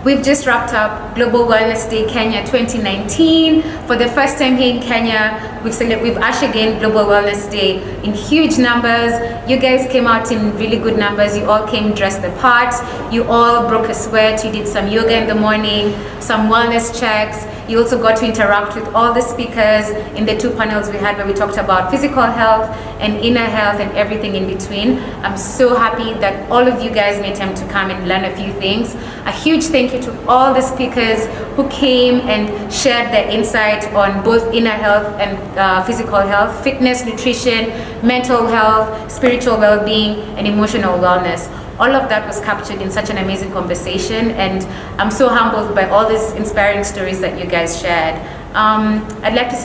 We've just wrapped up Global Wellness Day Kenya 2019. For the first time here in Kenya, we've ushered in Global Wellness Day in huge numbers. You guys came out in really good numbers. You all came dressed the part. You all broke a sweat. You did some yoga in the morning, some wellness checks. You also got to interact with all the speakers in the 2 panels we had where we talked about physical health and inner health and everything in between. I'm so happy that all of you guys made time to come and learn a few things. A huge thank you to all the speakers who came and shared their insight on both inner health and physical health, fitness, nutrition, mental health, spiritual well-being, and emotional wellness. All of that was captured in such an amazing conversation, and I'm so humbled by all these inspiring stories that you guys shared. I'd like to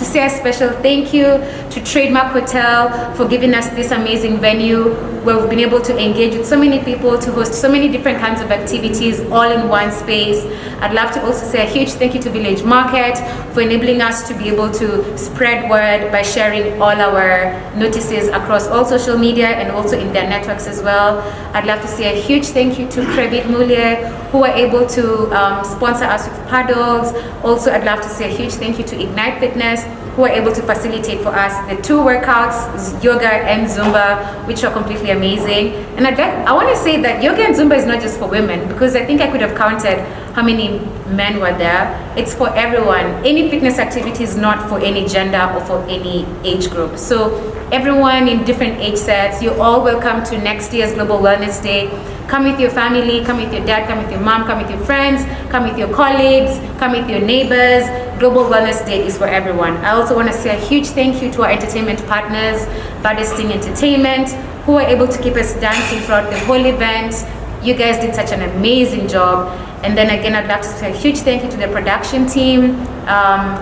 say a special thank you to Trademark Hotel for giving us this amazing venue where we've been able to engage with so many people, to host so many different kinds of activities all in one space. I'd love to also say a huge thank you to Village Market for enabling us to be able to spread word by sharing all our notices across all social media and also in their networks as well. I'd love to say a huge thank you to Credit Mulie, who were able to sponsor us with paddles. Also, I'd love to say a huge thank you to Ignite Fitness, who were able to facilitate for us the 2 workouts, yoga and Zumba, which are completely amazing. And I want to say that yoga and Zumba is not just for women, because I think I could have counted how many men were there. It's for everyone. Any fitness activity is not for any gender or for any age group. So everyone in different age sets, you're all welcome to next year's Global Wellness Day. Come with your family, come with your dad, come with your mom, come with your friends, come with your colleagues, come with your neighbors. Global Wellness Day is for everyone. I also want to say a huge thank you to our entertainment partners, Baddesting Entertainment, who were able to keep us dancing throughout the whole event. You guys did such an amazing job. And then again, I'd love to say a huge thank you to the production team,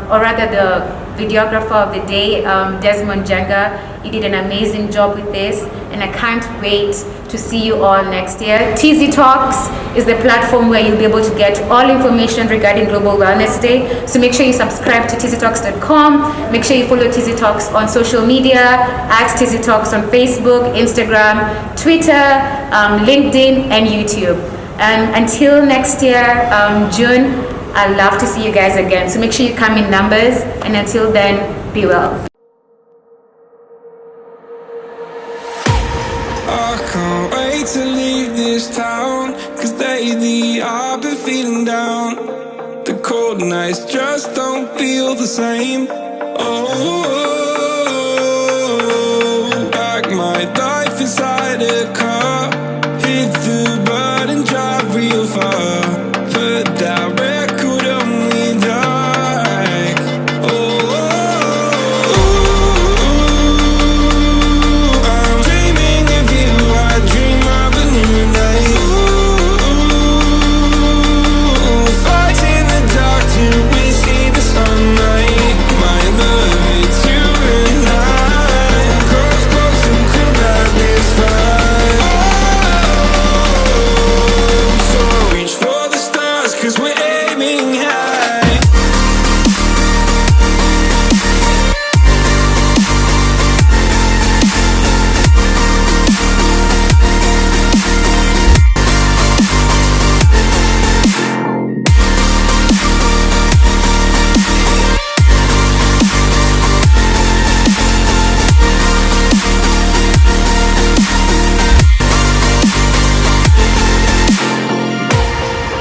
or rather the videographer of the day, Desmond, Njenga. He did an amazing job with this, and I can't wait to see you all next year. TZ Talks is the platform where you'll be able to get all information regarding Global Wellness Day. So make sure you subscribe to tztalks.com. Make sure you follow TZ Talks on social media, at TZ Talks on Facebook, Instagram, Twitter, LinkedIn, and YouTube. And until next year, June, I'd love to see you guys again. So make sure you come in numbers, and until then, be well. I can't wait to leave this town, 'cause lately I've been feeling down. The cold nights just don't feel the same. Oh, like my life inside a car, hit the button, drive real far, put that record on me like, oh, I'm dreaming of you, I dream of a new life. Fight in the dark till we see the sunlight. My love, it's you and I. Close, close and could light this fire. So reach for the stars, 'cause we're aiming high.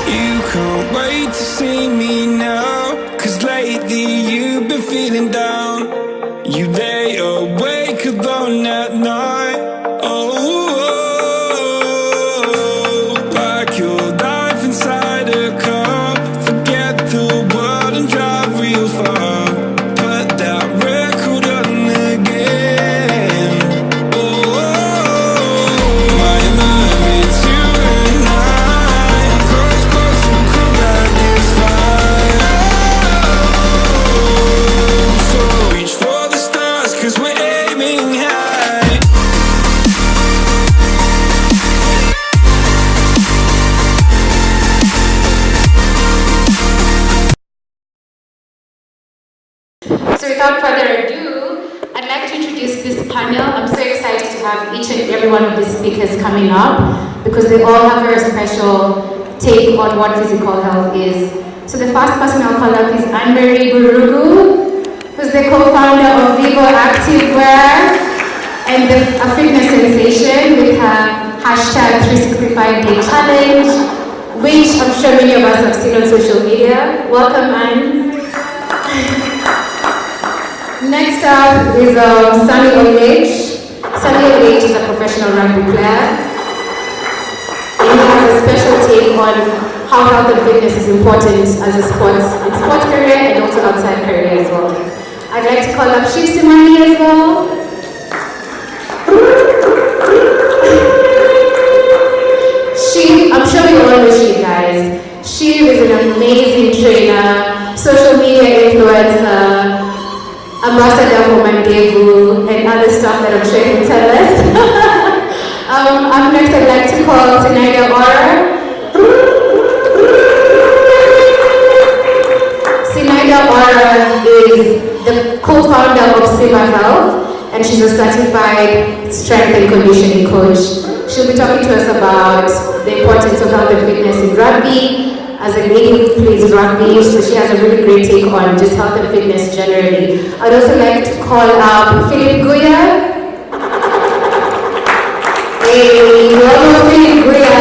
You can't wait to see me now, 'cause lately you've been feeling down. You lay awake alone at night. Oh, like your life inside a car. Forget the world and drive real far. Put that record on again. Oh, my love, it's you and I. Close, close and could light this fire. So reach for the stars, 'cause we're aiming high. So without further ado, I'd like to introduce this panel. I'm so excited to have each and every one of these speakers coming up, because they all have very special take on what physical health is. So the first person I'll call up is Anne-Marie Burugu, who's the co-founder of Vivo Activewear and a fitness sensation with her hashtag 365-day challenge, which I'm sure many of us have seen on social media. Welcome, Anne. Next up is Sunny Olage. Sunny Olage is a professional rugby player. And he has a special take on how health and fitness is important as a sports career and also outside career as well. I'd like to call up Shiv Simani as well. I'm sure you all know Shiv, guys. Shiv is an amazing trainer, social media influencer, ambassador for Mandevu, and other stuff that I'm sure you can tell us. Up next, I'd like to call Zinaida Ora. Zinaida Ora is the co-founder of Simba Health, and she's a certified strength and conditioning coach. She'll be talking to us about the importance of health and fitness in rugby. As a lady who plays rugby, so she has a really great take on just health and fitness generally. I'd also like to call up Philip Guya. Hey, you all know Philip Guya.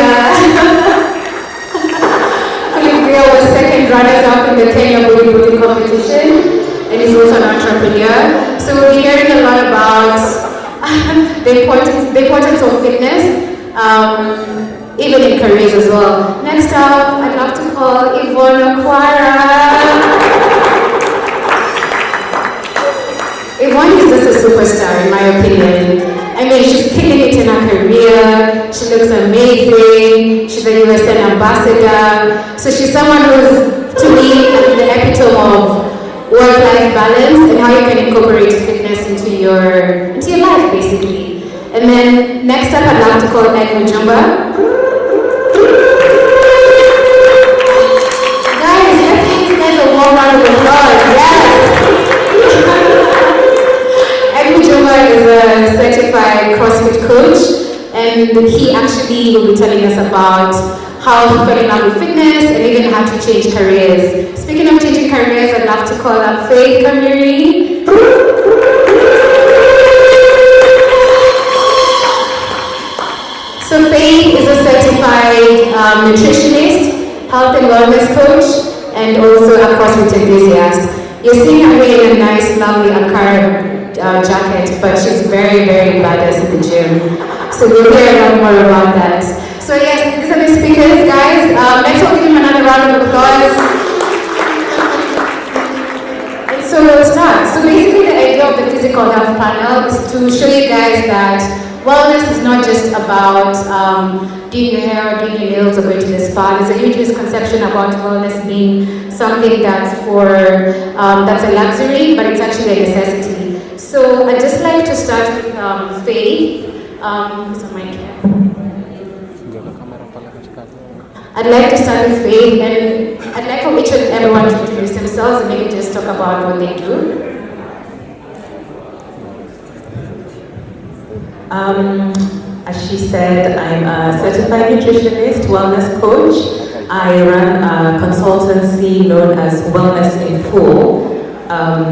Philip Guya was second runners-up in the Kenya bodybuilding competition, and he's also an entrepreneur. So we'll be hearing a lot about the importance of fitness, even in careers as well. Next up, I'd love to call Yvonne Aquara. Yvonne is just a superstar in my opinion. I mean, she's killing it in her career, she looks amazing, she's a USN ambassador. So she's someone who's, to me, the epitome of work-life balance and how you can incorporate fitness into your life, basically. And then next up, I'd love to call Ed Mujumba. Guys, let's give these guys a warm round of applause. Yes. Ed Mujumba is a certified CrossFit coach, and he actually will be telling us about how he fell in love with fitness and even how to change careers. Speaking of changing careers, I'd love to call up Faith Kamiri. So Faith is a certified nutritionist, health and wellness coach, and also a CrossFit enthusiast. You're seeing her wearing a nice, lovely Ankara jacket, but she's very, very badass in the gym. So we'll hear a lot more about that. So yes, these are the speakers, guys. Next we'll give them another round of applause. And so we'll start. So basically the idea of the physical health panel is to show you guys that wellness is not just about doing your hair or doing your nails or going to the spa. There's a huge misconception about wellness being something that's that's a luxury, but it's actually a necessity. So I'd just like to start with Faith. Who's on my chair? I'd like to start with Faith, and I'd like for each and everyone to introduce themselves and maybe just talk about what they do. As she said, I'm a certified nutritionist, wellness coach. I run a consultancy known as Wellness in Full,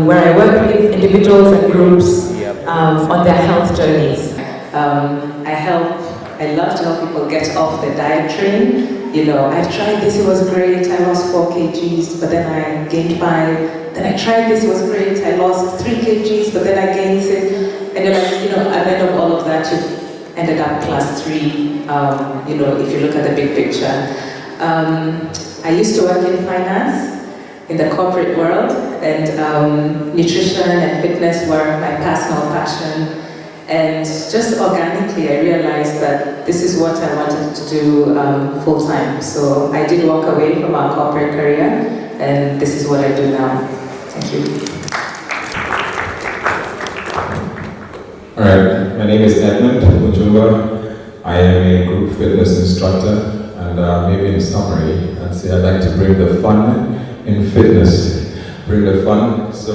where I work with individuals and groups on their health journeys. I love to help people get off the diet train. You know, I've tried this, it was great, I lost 4 kgs, but then I gained 5. Then I tried this, it was great, I lost 3 kgs, but then I gained 6. And then, at the end of all of that, you've ended up +3, if you look at the big picture. I used to work in finance, in the corporate world, and nutrition and fitness were my personal passion. And just organically, I realized that this is what I wanted to do full-time. So I did walk away from our corporate career, and this is what I do now. Thank you. All right, my name is Edmund Mujumba. I am a group fitness instructor, and maybe in summary, I'd say I'd like to bring the fun in fitness. Bring the fun. So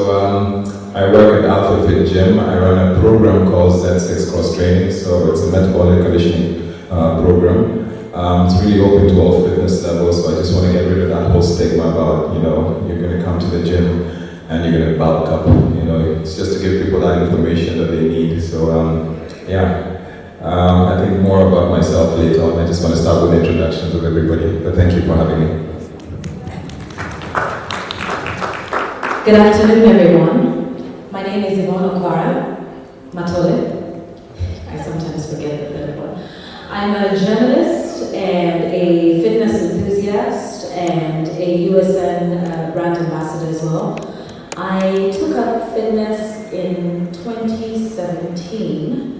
I work at Alpha Fit Gym. I run a program called Z6 Cross Training, so it's a metabolic conditioning program. It's really open to all fitness levels, so I just want to get rid of that whole stigma about, you're going to come to the gym and you're going to bulk up. It's just to give people that information that they need. So, I think more about myself later on. I just want to start with introductions of everybody, but thank you for having me. Good afternoon, everyone. My name is Yvonne Okwara Matole. I sometimes forget the third one. I'm a journalist and a fitness enthusiast and a USN brand ambassador as well. I took up fitness in 2017.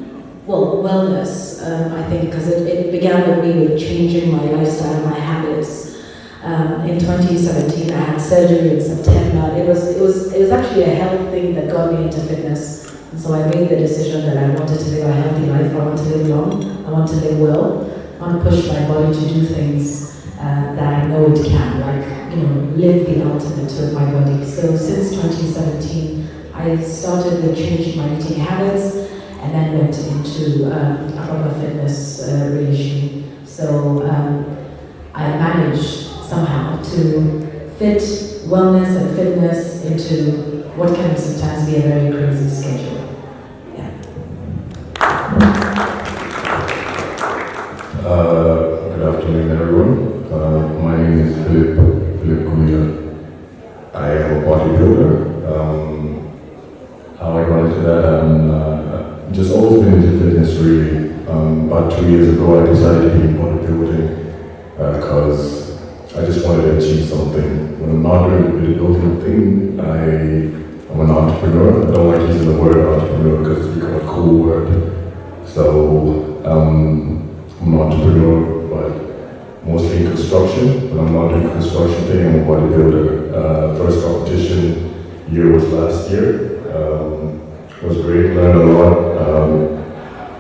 Well, wellness, I think, because it began with me with changing my lifestyle, my habits. In 2017, I had surgery in September. It was actually a health thing that got me into fitness. And so I made the decision that I wanted to live a healthy life. I want to live long. I want to live well. I want to push my body to do things that I know it can, like live the ultimate with my body. So since 2017, I started with changing my eating habits, and then went into a proper fitness regime. So I managed somehow to fit wellness and fitness into what can sometimes be a very crazy schedule. Yeah. Good afternoon, everyone. My name is Philip Guya. I am a bodybuilder. How I got into that, just always been into fitness really. About 2 years ago I decided to be in bodybuilding because I just wanted to achieve something. When I'm not doing the bodybuilding thing, I'm an entrepreneur. I don't like using the word entrepreneur because it's become a cool word. So I'm an entrepreneur, but mostly in construction. But I'm not doing construction thing, I'm a bodybuilder. First competition year was last year. It was great, learned a lot,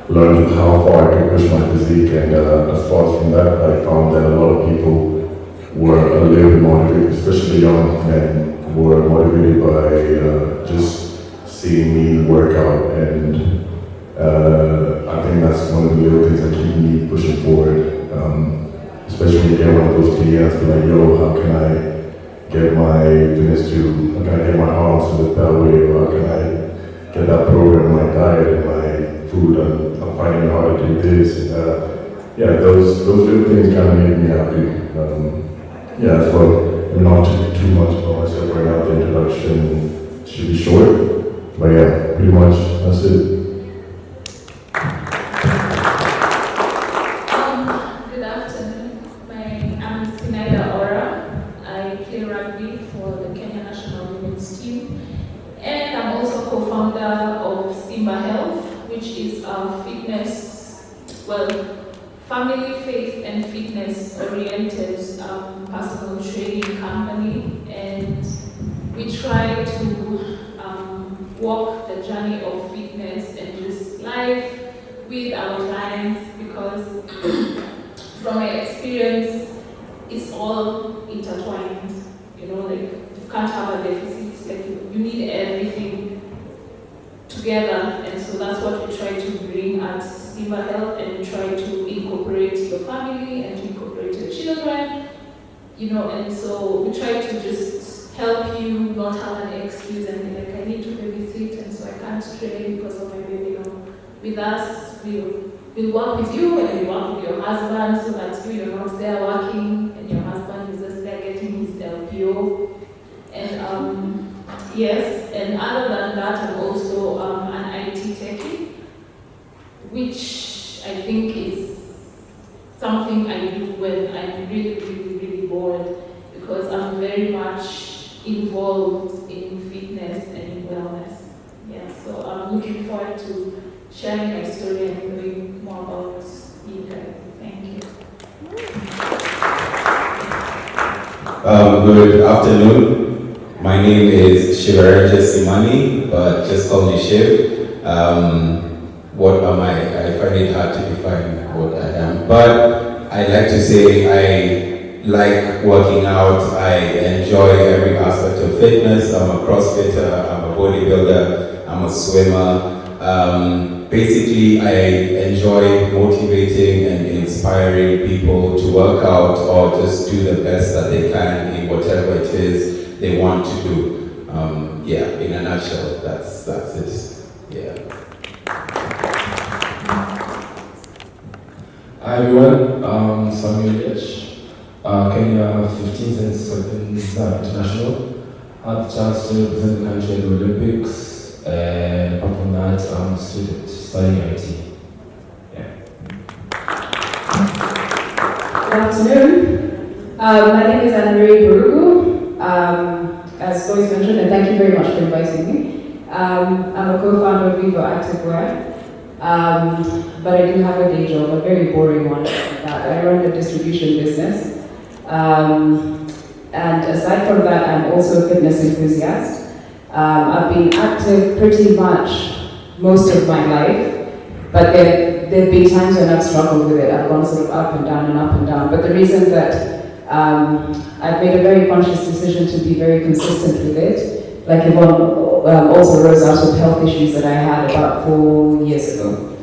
learned how far I could push my physique, and as far as from that, I found that a lot of people were a little bit motivated, especially young men, were motivated by just seeing me work out, and I think that's one of the little things that keep me pushing forward, especially when you get one of those DMs, like, yo, how can I get my fitness to, how can I get my arms to lift that way, or how can I get that program, my diet and my food, I'm finding it hard to do this. Those little things kind of made me happy. So I'm not too much about myself right now. The introduction should be short, but yeah, pretty much that's it. Good afternoon. I'm Njenga Ora. I play rugby for the Kenya National Women's Team. And I'm also co-founder of Simba Health, which is a family, faith, and fitness-oriented personal training company. And we try to walk the journey of fitness and just life with our clients, because from my experience, it's all intertwined. You can't have a deficit. You need everything together, and so that's what we try to bring at Simba Health, and we try to incorporate your family and to incorporate your children, and so we try to just help you not have an excuse and be like, I need to babysit, and so I can't train because of my baby. With us, we'll work with you, and we work with your husband, so that you're not there working and your husband is just there getting his LPO. And yes, and other than that, I'm also an IT techie, which I think is something I do when I'm really, really, really bored, because I'm very much involved in fitness and in wellness. Yeah, so I'm looking forward to sharing my story and knowing more about you guys. Thank you. Good afternoon. My name is Shivareja Simani, but just call me Shiv. What am I? I find it hard to define what I am, but I like to say I like working out. I enjoy every aspect of fitness. I'm a CrossFitter, I'm a bodybuilder, I'm a swimmer, Basically, I enjoy motivating and inspiring people to work out or just do the best that they can in whatever it is they want to do. Yeah, in a nutshell, that's it. Yeah. Hi everyone, Samuel H. Kenya 15 since international. Had the chance to represent the country at the Olympics, and apart from that, I'm a student studying IT. Yeah. Good afternoon. My name is Anne-Marie Burugu. As always mentioned, and thank you very much for inviting me. I'm a co-founder of Vivo Activewear. But I do have a day job, a very boring one. I run a distribution business. And aside from that, I'm also a fitness enthusiast. I've been active pretty much most of my life, but there have been times when I've struggled with it. I've gone sort of up and down and up and down. But the reason that I've made a very conscious decision to be very consistent with it, like Yvonne also rose out of health issues that I had about 4 years ago.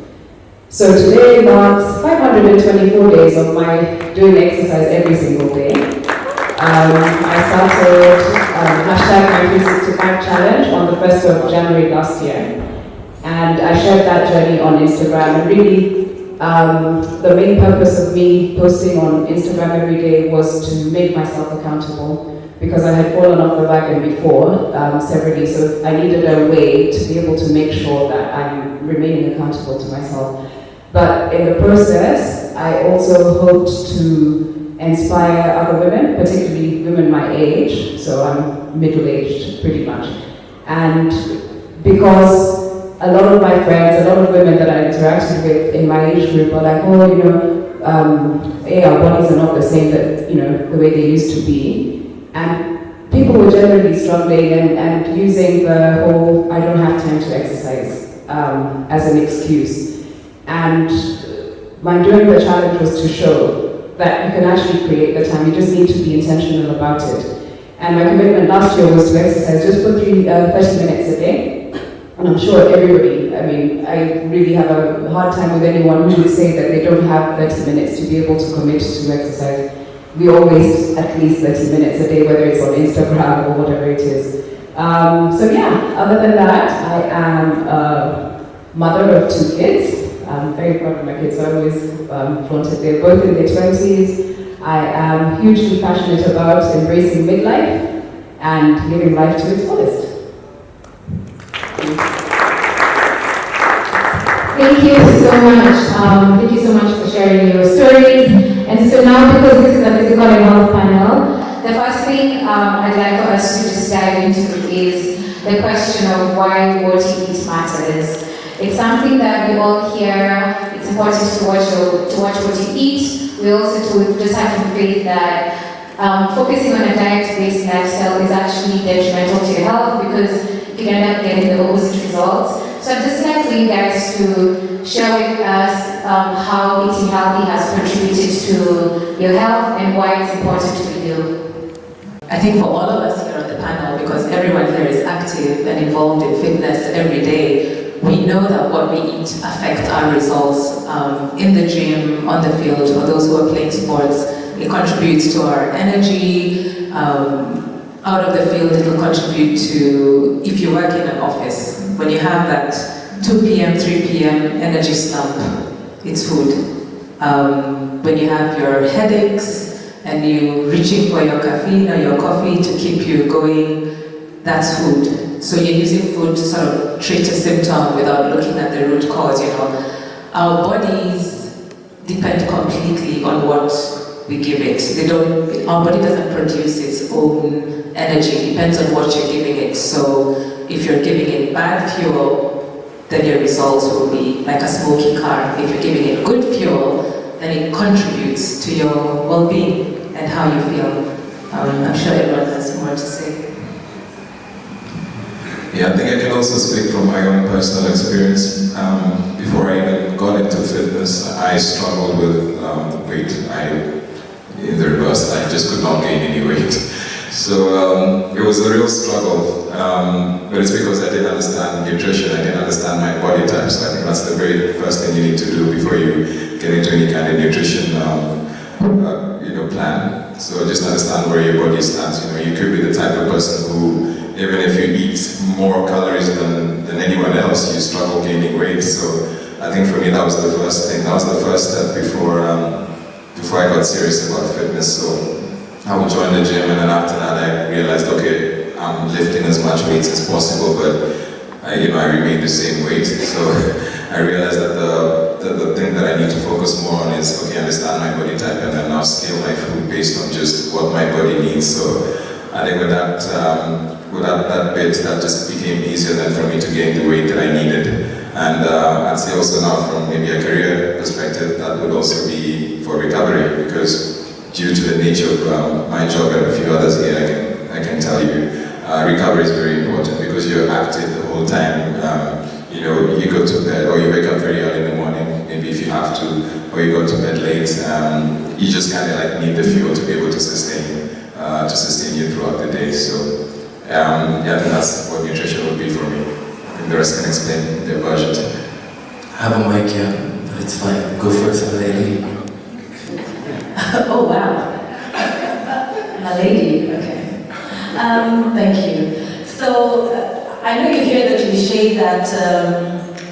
So today marks 524 days of my doing exercise every single day. I started hashtag my 365 challenge on the 1st of January last year. And I shared that journey on Instagram. And really, the main purpose of me posting on Instagram every day was to make myself accountable, because I had fallen off the wagon before severally, so I needed a way to be able to make sure that I'm remaining accountable to myself. But in the process, I also hoped to inspire other women, particularly women my age, so I'm middle-aged pretty much. And because a lot of my friends, a lot of women that I interacted with in my age group are like, oh, you know, hey, our bodies are not the same that, you know, the way they used to be. And people were generally struggling and using the whole, I don't have time to exercise as an excuse. And my doing the challenge was to show that you can actually create the time, you just need to be intentional about it. And my commitment last year was to exercise just for 30 minutes a day. And I'm sure everybody, I mean, I really have a hard time with anyone who would say that they don't have 30 minutes to be able to commit to exercise. We all waste at least 30 minutes a day, whether it's on Instagram or whatever it is. So yeah, other than that, I am a mother of 2 kids. I'm very proud of my kids, so I always flaunted. They're both in their 20s. I am hugely passionate about embracing midlife and living life to its fullest. Thank you so much. Thank you so much for sharing your stories. And so now, because this is a physical and health panel, the first thing I'd like for us to just dive into is the question of why what you eat matters. It's something that we all hear. It's important to watch what you eat. We also just have to faith that focusing on a diet-based lifestyle is actually detrimental to your health, because you can end up getting the opposite results. So I'd just like for you guys to share with us how eating healthy has contributed to your health and why it's important for you. I think for all of us here on the panel, because everyone here is active and involved in fitness every day, we know that what we eat affects our results in the gym, on the field. For those who are playing sports, it contributes to our energy. Out of the field, it will contribute to, if you work in an office, when you have that 2 p.m., 3 p.m. energy slump, it's food. When you have your headaches and you're reaching for your caffeine or your coffee to keep you going, that's food. So you're using food to sort of treat a symptom without looking at the root cause, you know. Our bodies depend completely on what we give it. Our body doesn't produce its own energy, it depends on what you're giving it. So if you're giving it bad fuel, then your results will be like a smoky car. If you're giving it good fuel, then it contributes to your well-being and how you feel. I'm sure everyone has more to say. Yeah, I think I can also speak from my own personal experience. Before I even got into fitness, I struggled with weight. In the reverse, I just could not gain any weight. So it was a real struggle, but it's because I didn't understand nutrition, I didn't understand my body type, so I think that's the very first thing you need to do before you get into any kind of nutrition plan. So just understand where your body stands. You could be the type of person who, even if you eat more calories than anyone else, you struggle gaining weight. So I think for me that was the first thing. That was the first step before I got serious about fitness. So I would join the gym, and then after that I realized, okay, I'm lifting as much weight as possible, but I remain the same weight. So I realized that the thing that I need to focus more on is, okay, understand my body type, and then now scale my food based on just what my body needs. So I think with that bit, that just became easier then for me to gain the weight that I needed. And I'd say also now from maybe a career perspective, that would also be for recovery, because due to the nature of my job and a few others here, I can tell you, recovery is very important, because you're active the whole time. You go to bed, or you wake up very early in the morning, maybe if you have to, or you go to bed late. You just kind of like need the fuel to be able to sustain you throughout the day. So I think that's what nutrition would be for me. I think the rest can explain their version. I have a mic here, but it's fine. Go first, lady. Oh wow, my lady. Okay. Thank you. So. I know you hear the cliche that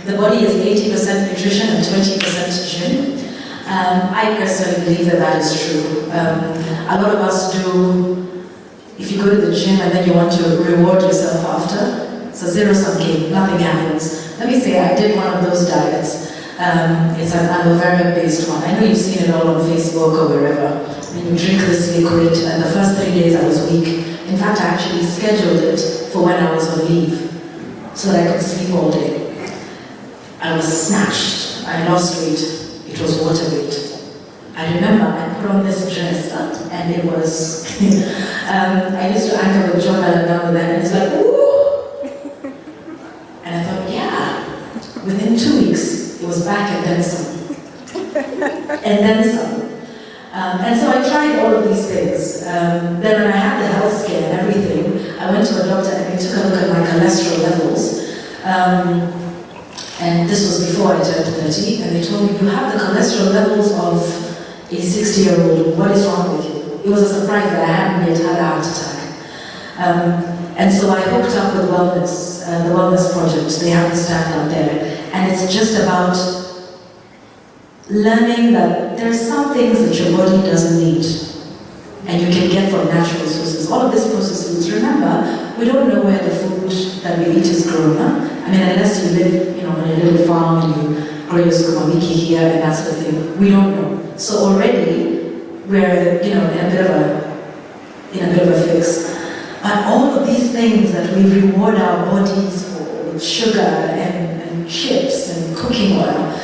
the body is 80% nutrition and 20% gym. I personally believe that is true. A lot of us do, if you go to the gym and then you want to reward yourself after, so zero-sum game, nothing happens. Let me say, I did one of those diets. It's an aloe vera-based one. I know you've seen it all on Facebook or wherever. And you drink this liquid, and the first 3 days I was weak. In fact, I actually scheduled it for when I was on leave, so that I could sleep all day. I was snatched. I lost weight. It was water weight. I remember I put on this dress, and it was, I used to anchor with John Alabama then, and it's like, ooh! And I thought, yeah, within 2 weeks, it was back and then some. And then some. And so I tried all of these things. Then when I had the health scare and everything, I went to a doctor and he took a look at my cholesterol levels. And this was before I turned 30, and they told me, you have the cholesterol levels of a 60-year-old. What is wrong with you? It was a surprise that I hadn't yet had a heart attack. And so I hooked up with Wellness, the Wellness Project. They have a stand out there. And it's just about learning that there's some things that your body doesn't need and you can get from natural sources. All of these processed foods, remember, we don't know where the food that we eat is grown. I mean, unless you live, in a little farm and you grow your sukuma wiki here and that sort of thing, we don't know. So already we're, in a bit of a fix. But all of these things that we reward our bodies for, with sugar and chips and cooking oil.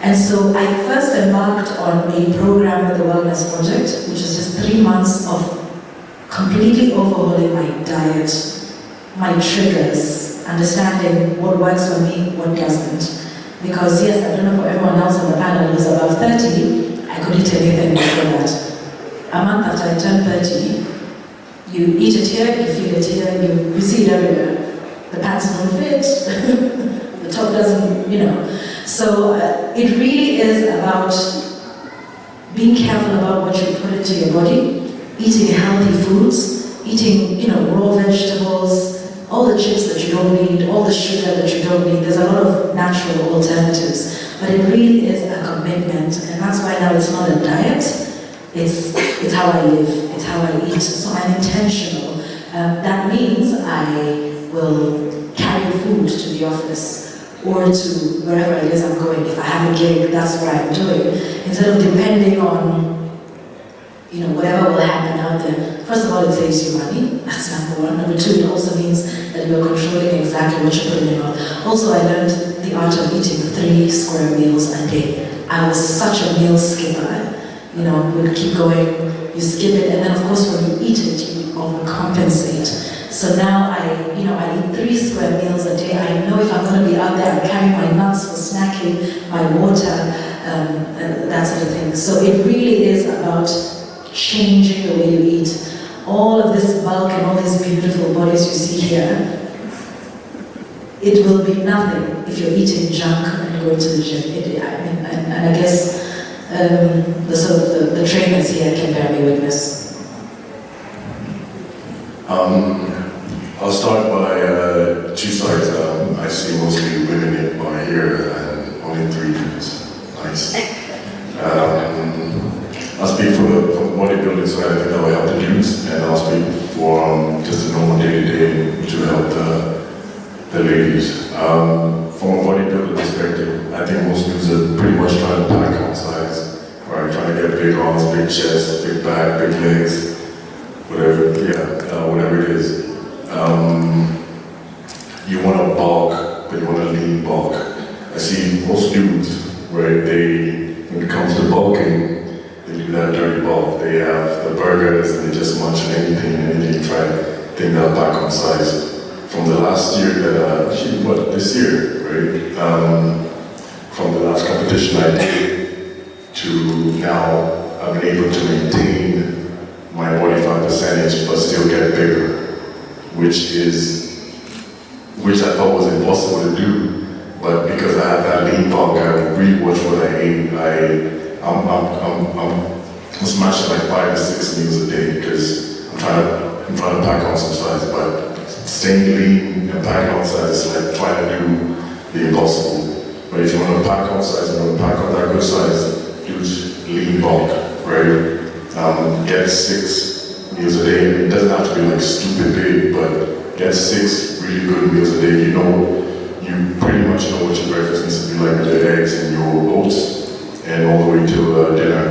And so I first embarked on a program with the Wellness Project, which is just 3 months of completely overhauling my diet, my triggers, understanding what works for me, what doesn't. Because yes, I don't know for everyone else on the panel who's above 30, I could eat anything before that. A month after I turned 30, you eat it here, you feel it here, you see it everywhere. The pants don't fit, the top doesn't, So it really is about being careful about what you put into your body, eating healthy foods, eating, raw vegetables, all the chips that you don't need, all the sugar that you don't need. There's a lot of natural alternatives, but it really is a commitment, and that's why now it's not a diet. It's how I live, it's how I eat. So I'm intentional. That means I will carry food to the office or to wherever it is I'm going. If I have a gig, that's what I'm doing. Instead of depending on, whatever will happen out there. First of all, it saves you money. That's number one. Number two, it also means that you're controlling exactly what you're putting in your mouth. Also, I learned the art of eating 3 square meals a day. I was such a meal skipper. We'd keep going, you skip it, and then of course when you eat it, you overcompensate. So now I eat 3 square meals a day. I know if I'm going to be out there, I'm carrying my nuts for snacking, my water, that sort of thing. So it really is about changing the way you eat. all of this bulk and all these beautiful bodies you see here, it will be nothing if you're eating junk and going to the gym. And I guess the trainers here can bear me witness. I'll start by two sides. I see mostly women by here and only 3 dudes. Nice. I'll speak for the bodybuilding side. I think that will help the dudes, and I'll speak for just a normal day-to-day, which will help the ladies. From a bodybuilding perspective, I think most dudes are pretty much trying to pack on size, right? Trying to get big arms, big chest, big back, big legs, whatever. Whatever it is. You want to bulk, but you want to lean bulk. I see most dudes, right? When it comes to bulking, they do that dirty bulk. They have the burgers and they just munch on anything, try to think they'll pack on size. From the last year this year, right? From the last competition I did to now, I've been able to maintain my body fat percentage, but still get bigger, which I thought was impossible to do. But because I had that lean bulk, I really watch what I ate. I'm smashing like 5 to 6 meals a day because I'm trying to pack on some size. But staying lean and packing on size is like trying to do the impossible. But if you want to pack on size, you want to pack on that good size, use lean bulk, right? Get 6 meals a day. It doesn't have to be like stupid big, but get 6 really good meals a day. You pretty much know what your breakfast needs to be like with your eggs and your oats, and all the way to dinner.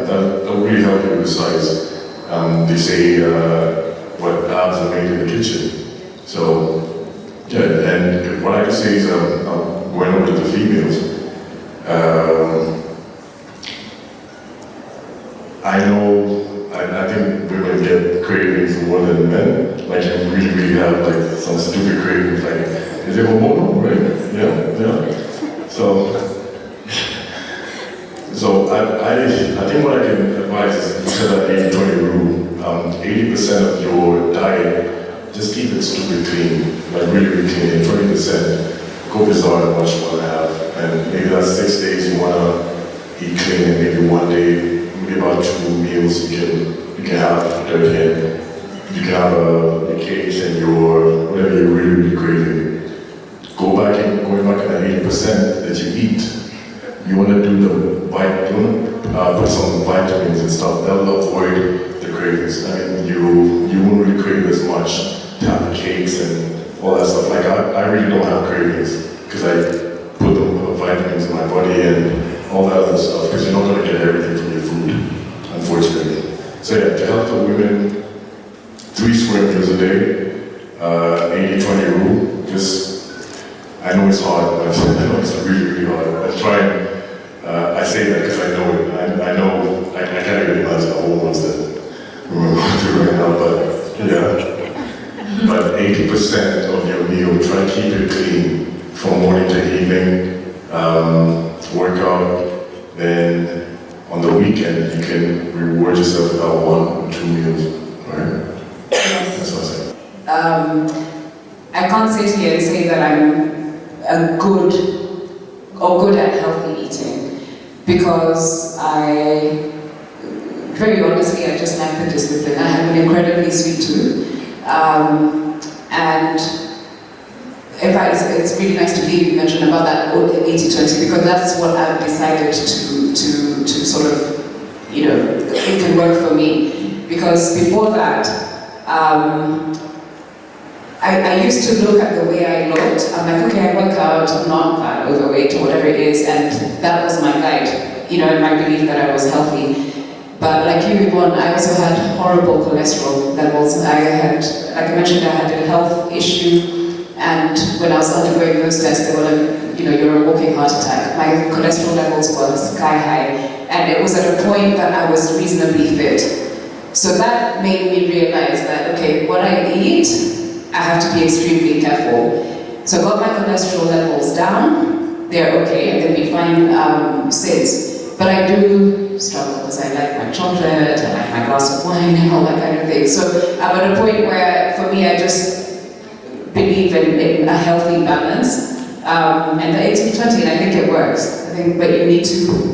That will really help you with size. They say what abs are made in the kitchen. So, and what I can say is I'm going over to the females. I think women get cravings more than men. Like you really have like some stupid cravings. Like, is it hormonal, right? Yeah. So I think what I can advise is you said that 80-20 rule. 80% of your diet, just keep it stupid clean, like really clean. And 20% go bizarre and much you want to have. And maybe that's 6 days you want to eat clean, and maybe 1 day, maybe about 2 meals you can have dirty, and you can have your cakes and your whatever you're really craving. Going back in that 80% that you eat, you want to do put some vitamins and stuff that'll avoid the cravings. I mean, you won't really crave as much to have the cakes and all that stuff. Like I really don't have cravings because I put the vitamins in my body and all that other stuff, because you're not going to get everything from your food, unfortunately. So yeah, to help the women, 3 square meals a day, 80-20 rule. I know it's hard, but I know it's really hard. I'm trying. I say that because I know it. I know I can't even imagine the whole ones that we're going through right now, but yeah. But 80% of your meal, try to keep it clean from morning to evening. Workout. Then on the weekend, you can reward yourself with about 1 or 2 meals, right? Yes. That's what I say. I can't sit here and say that I'm good at healthy eating, because very honestly, I just lack the discipline. I have an incredibly sweet tooth, and in fact, it's really nice to hear you mention about that 80-20, because that's what I've decided to sort of, it can work for me. Because before that, I used to look at the way I looked. I'm like, okay, I work out, I'm not that overweight or whatever it is, and that was my guide, in my belief that I was healthy. But like you, Yvonne, I also had horrible cholesterol levels. I had, like I mentioned, I had a health issue, and when I was undergoing those tests, they were like, you're a walking heart attack. My cholesterol levels were sky high, and it was at a point that I was reasonably fit. So that made me realize that, okay, what I eat, I have to be extremely careful. So I got my cholesterol levels down, they're okay, and they'll be fine since. But I do struggle because I like my chocolate, I like my glass of wine and all that kind of thing. So I'm at a point where, for me, I just believe in a healthy balance. And the 80-20, and I think it works. I think, but you need to,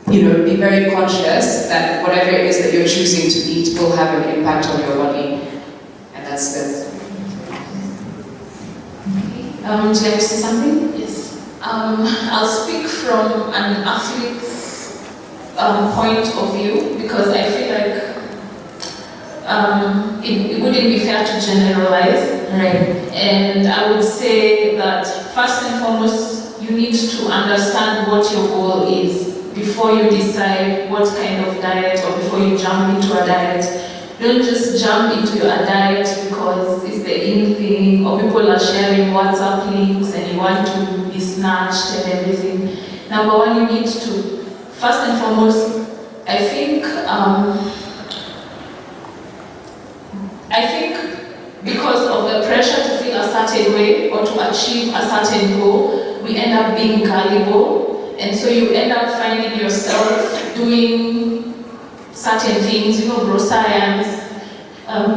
be very conscious that whatever it is that you're choosing to eat will have an impact on your body. And that's it. Would you like to say something? Yes. I'll speak from an athlete's point of view because I feel like it wouldn't be fair to generalize. Right. And I would say that first and foremost, you need to understand what your goal is before you decide what kind of diet or before you jump into a diet. Don't just jump into a diet because it's the in thing or people are sharing WhatsApp links and you want to be snatched and everything. Number one, you need to, first and foremost, I think because of the pressure to feel a certain way or to achieve a certain goal, we end up being gullible. And so you end up finding yourself doing certain things, bro science,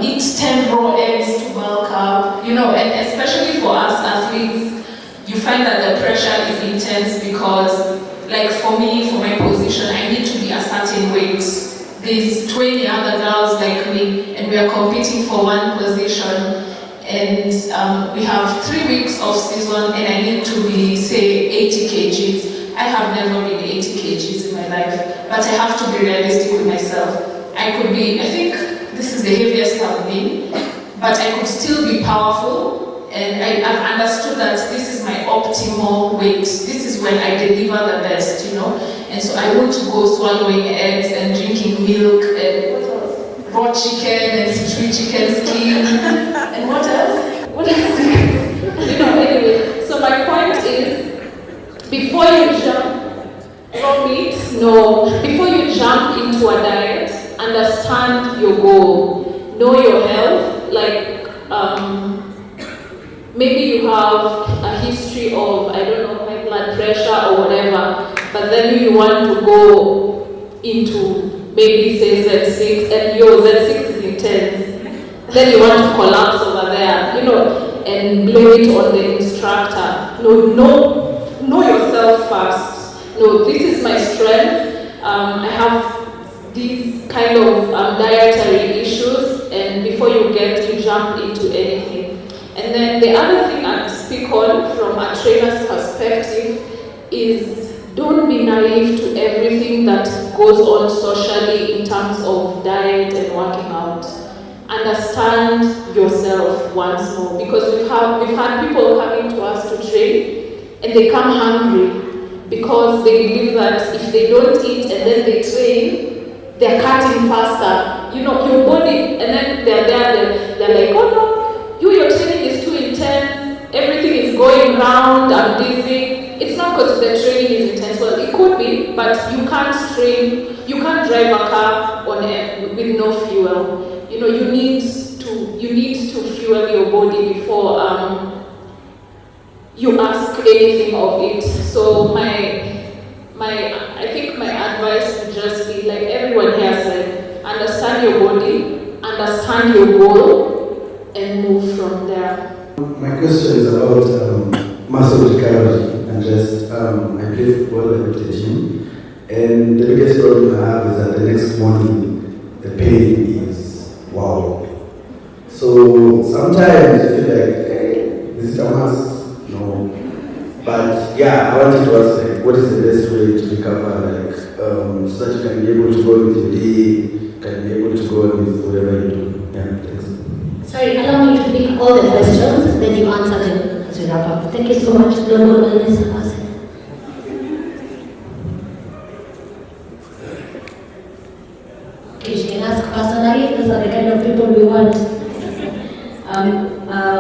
eat 10 raw eggs to bulk up, and especially for us athletes, you find that the pressure is intense because, like for me, for my position, I need to be a certain weight. There's 20 other girls like me, and we are competing for one position, and we have 3 weeks of season, and I need to be, say, 80 kgs. I have never been 80 kgs in my life, but I have to be realistic with myself. I think this is the heaviest I've been, but I could still be powerful, and I've understood that this is my optimal weight. This is when I deliver the best, and so I want to go swallowing eggs and drinking milk and what else? Raw chicken and street chicken skin, and what else? What else? Anyway, so my point is, before you jump into a diet, understand your goal, know your health, like maybe you have a history of, high blood pressure or whatever, but then you want to go into maybe say Z6 and your Z6 is intense, then you want to collapse over there, and blame it on the instructor. Know yourself first. No, this is my strength. I have these kind of dietary issues, and before you jump into anything. And then the other thing I'd speak on from a trainer's perspective is don't be naive to everything that goes on socially in terms of diet and working out. Understand yourself once more, because we've had people coming to us to train and they come hungry because they believe that if they don't eat and then they train, they're cutting faster. Your body, and then they're like, oh no, your training is too intense, everything is going round, I'm dizzy. It's not because the training is intense. Well, it could be, but you can't train, you can't drive a car with no fuel. You need to fuel your body before you ask anything of it. So I think my advice would just be, like everyone here said, understand your body, understand your goal, and move from there. My question is about muscle recovery and just I play football and the gym, and the biggest problem I have is that the next morning the pain is wow. So sometimes I feel like, hey, is it a must? No. But yeah, I wanted to ask, like, what is the best way to recover, like, so that you can be able to go with your day, can be able to go with whatever you do. Yeah, thanks. Sorry, allow me to pick all the questions, then you answer them as we wrap up. Thank you so much, Global Wellness House. Okay, you can ask personally, those are the kind of people we want.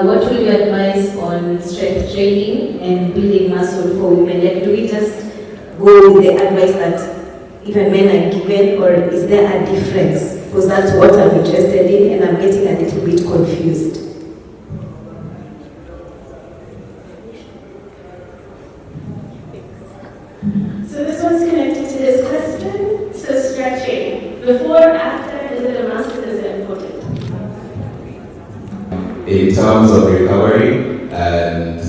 What will you advise on strength training and building muscle for women? Like, do we just go with the advice that even men are given, or is there a difference? Because that's what I'm interested in, and I'm getting a little bit confused. So this one's connected to this question. in terms of recovery, and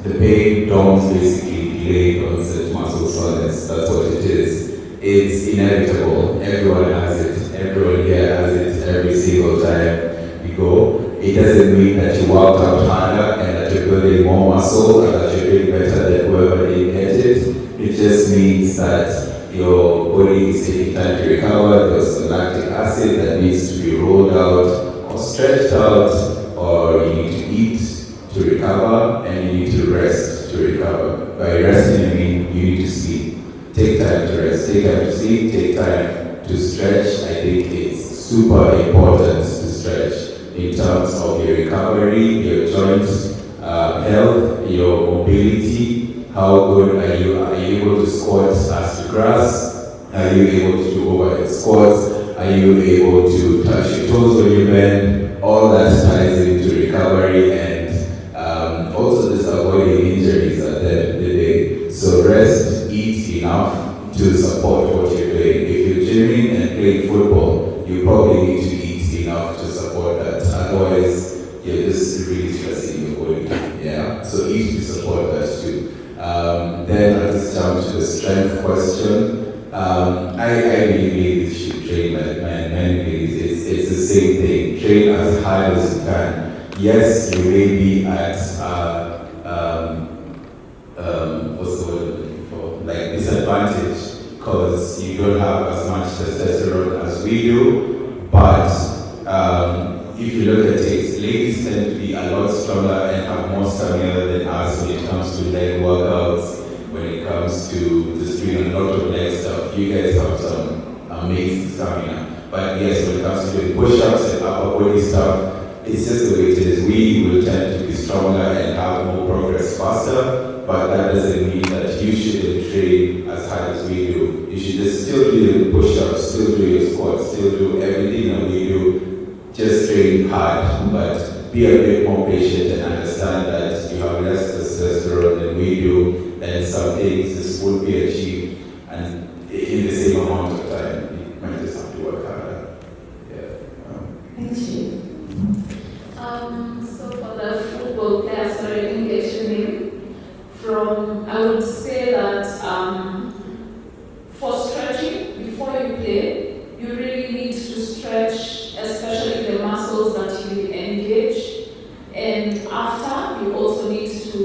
the pain don't basically delay onset muscle soreness. That's what it is. It's inevitable. Everyone has it. Everyone here has it every single time you go. It doesn't mean that you worked out harder and that you're building more muscle and that you're doing better than whoever didn't get it. It just means that your body is taking time to recover. There's some lactic acid that needs to be rolled out or stretched out, or you need to eat to recover, and you need to rest to recover. By resting, I mean you need to sleep. Take time to rest, take time to sleep, take time to stretch. I think it's super important to stretch in terms of your recovery, your joints, health, your mobility. How good are you? Are you able to squat as to grass? Are you able to do overhead squats? Are you able to touch your toes when you bend? All that ties into recovery, and also just avoiding injuries at the end of the day. So rest, eat enough to support what you're doing. If you're gymming and playing football, you probably need to eat enough to support that. Otherwise, you're just really stressing your body. Yeah. So eat to support that too. Then I'll just jump to the strength question. I really believe you should train like many believe it's the same thing. Train as hard as you can. Yes, you may be at what's the word I'm looking for? Like disadvantage, because you don't have as much testosterone as we do. But if you look at it, ladies tend to be a lot stronger and have more stamina than us when it comes to leg workouts, when it comes to just doing a lot of leg stuff. You guys have some amazing stamina. But yes, when it comes to doing push-ups and upper body stuff, it's just the way it is. We will tend to be stronger and have more progress faster, but that doesn't mean that you shouldn't train as hard as we do. You should just still do your push-ups, still do your squats, still do everything that we do. Just train hard, but be a bit more patient and understand that you have less testosterone than we do, and some things just won't be achieved and in the same amount of time. You might just have to work harder. Yeah. Thanks, Chief. So for the football players, sorry, I didn't get your name. I would say that for stretching, before you play, you really need to stretch, especially the muscles that you engage. And after, you also need to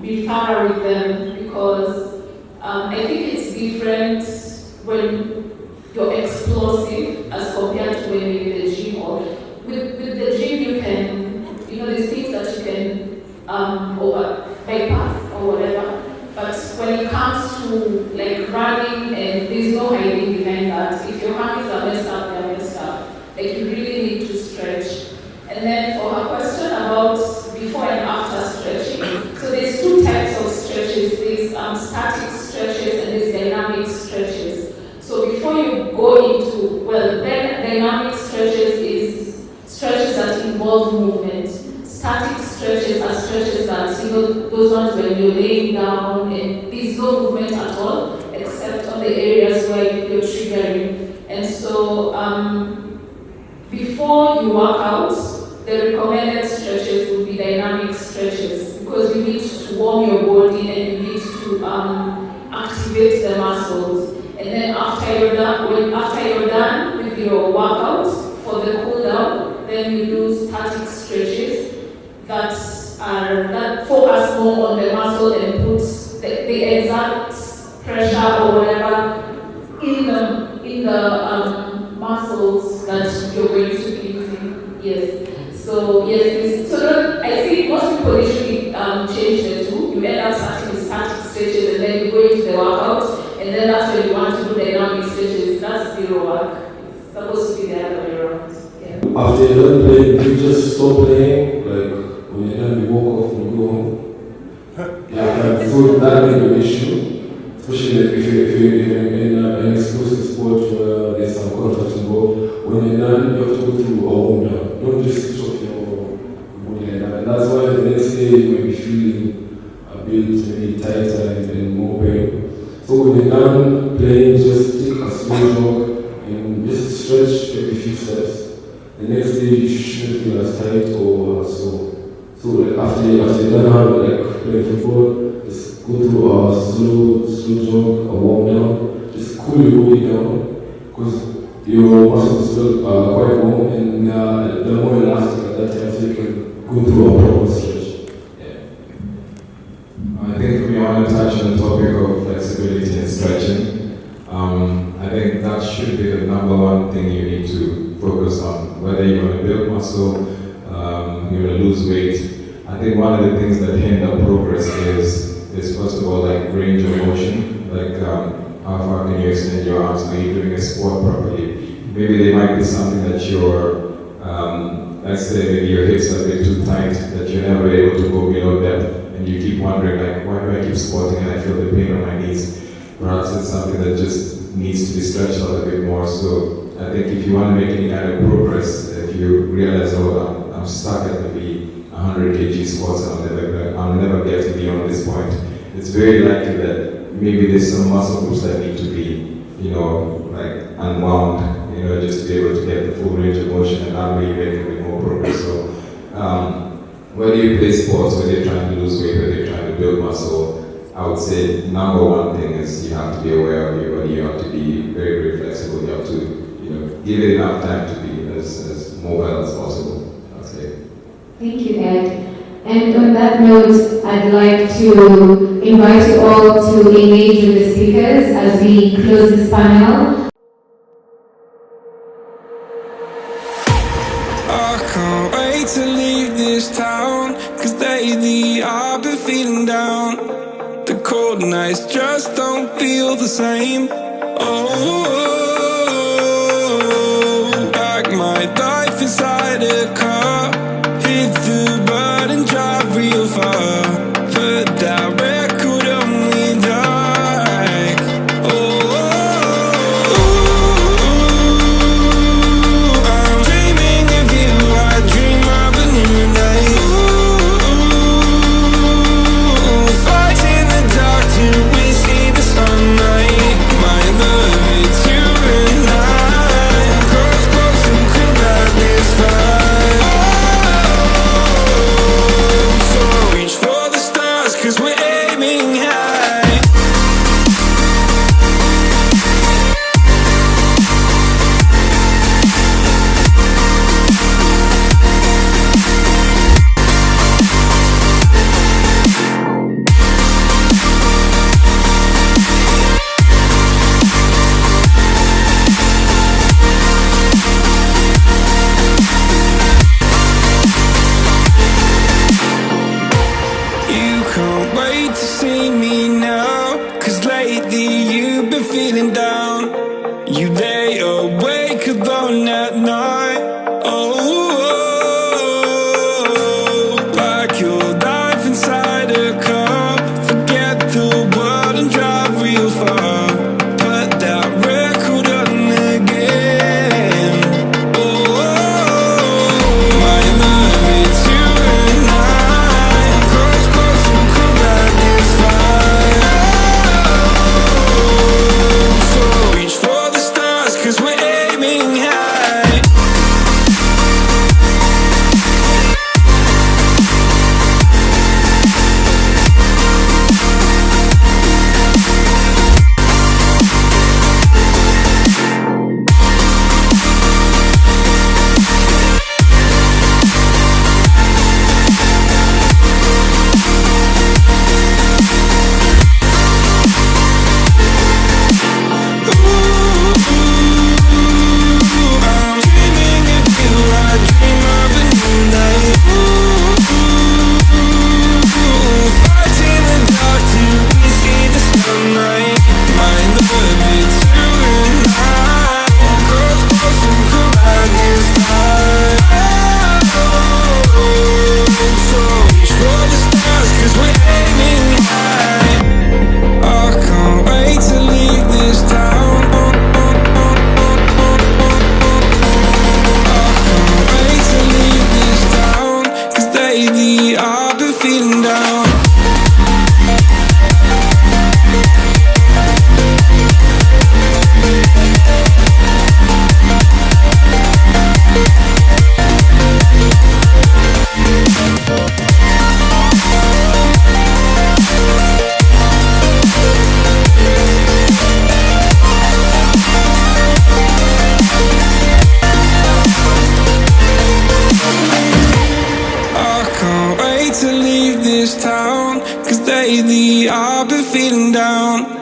be thorough with them, because I think it's different when you're explosive as compared to when you're in the gym. Or with the gym, you can, there's things that you can bypass or whatever. But when it comes to running, and there's no hiding behind that. If your hands are messed up, they're messed up. You really need to stretch. And then for her question about before and after stretching, so there's two types of stretches. There's static stretches and there's dynamic stretches. So before you go into, dynamic stretches is stretches that involve movement. Static stretches are stretches that, those ones when you're laying down and there's no movement at all, except on the areas where you're triggering. And so, before you work out, the recommended stretches would be dynamic stretches, because you need to warm your body and you need to activate the muscles. And then after you're done with your workout, for the cool down, then you do static stretches that focus more on the muscle and put the exact pressure or whatever in the muscles that you're going to be using. Yes. So yes. So I think most people usually change the two. You end up starting with static stretches and then you go into the workout, and then that's when you want to do dynamic stretches. That's zero work. It's supposed to be the other way around. Yeah. After you're done playing, you just stop playing. When you're done, you walk off and you go home. So that may be an issue, especially if you're in an exclusive sport where there's some contact involved. When you're done, you have to go through a warm down. Don't just switch off your body like that. And that's why the next day you may be feeling a bit maybe tighter and more pain. So when you're done playing, just take a slow jog and just stretch every few steps. the next day you shouldn't feel as tight or as sore. So like after you learn how to like play football, just go through a slow jog, a warm down, just cool your body down, because your muscles still quite warm, and the more elastic at that time, so you can go through a proper stretch. Yeah. I think we want to touch on the topic of flexibility and stretching. I think that should be the number one thing you need to focus on, whether you want to build muscle, you want to lose weight. I think one of the things that hinder progress is first of all like range of motion, like how far can you extend your arms? Are you doing a squat properly? Maybe there might be something that you're, let's say maybe your hips are a bit too tight, that you're never able to go below depth, and you keep wondering like, why do I keep squatting and I feel the pain on my knees? Perhaps it's something that just needs to be stretched out a bit more. So I think if you want to make any kind of progress, if you realize, oh, I'm stuck at maybe 100 kg squats and I'll never get to beyond this point, it's very likely that maybe there's some muscle groups that need to be, like unwound, just to be able to get the full range of motion, and that way you make a bit more progress. So whether you play sports, whether you're trying to lose weight, whether you're trying to build muscle, I would say number one thing is you have to be aware of your body. You have to be very, very flexible. You have to, give it enough time to be as mobile as possible, I'd say. Thank you, Ed. And on that note, I'd like to invite you all to engage with the speakers as we close this panel. I can't wait to leave this town, 'cause lately I've been feeling down. The cold nights just don't feel the same. Oh, like my life inside a car, hit the button, drive real far. Put that record on me like, I'm dreaming of you, I dream of a new night. Fighting the dark till we see the sunlight. My love, it's you and I. Cross close and could light this fire. So reach for the stars, 'cause we're aiming high. You can't wait to see me now, 'cause lately you've been feeling down. You lay awake alone at night. Oh, like your life inside a car. Forget the world and drive real far. Put that record on again. Oh, my love, it's you and I. Cross close and could light this fire. So reach for the stars, 'cause we're aiming high. can't wait to leave this town, 'cause lately I've been feeling down.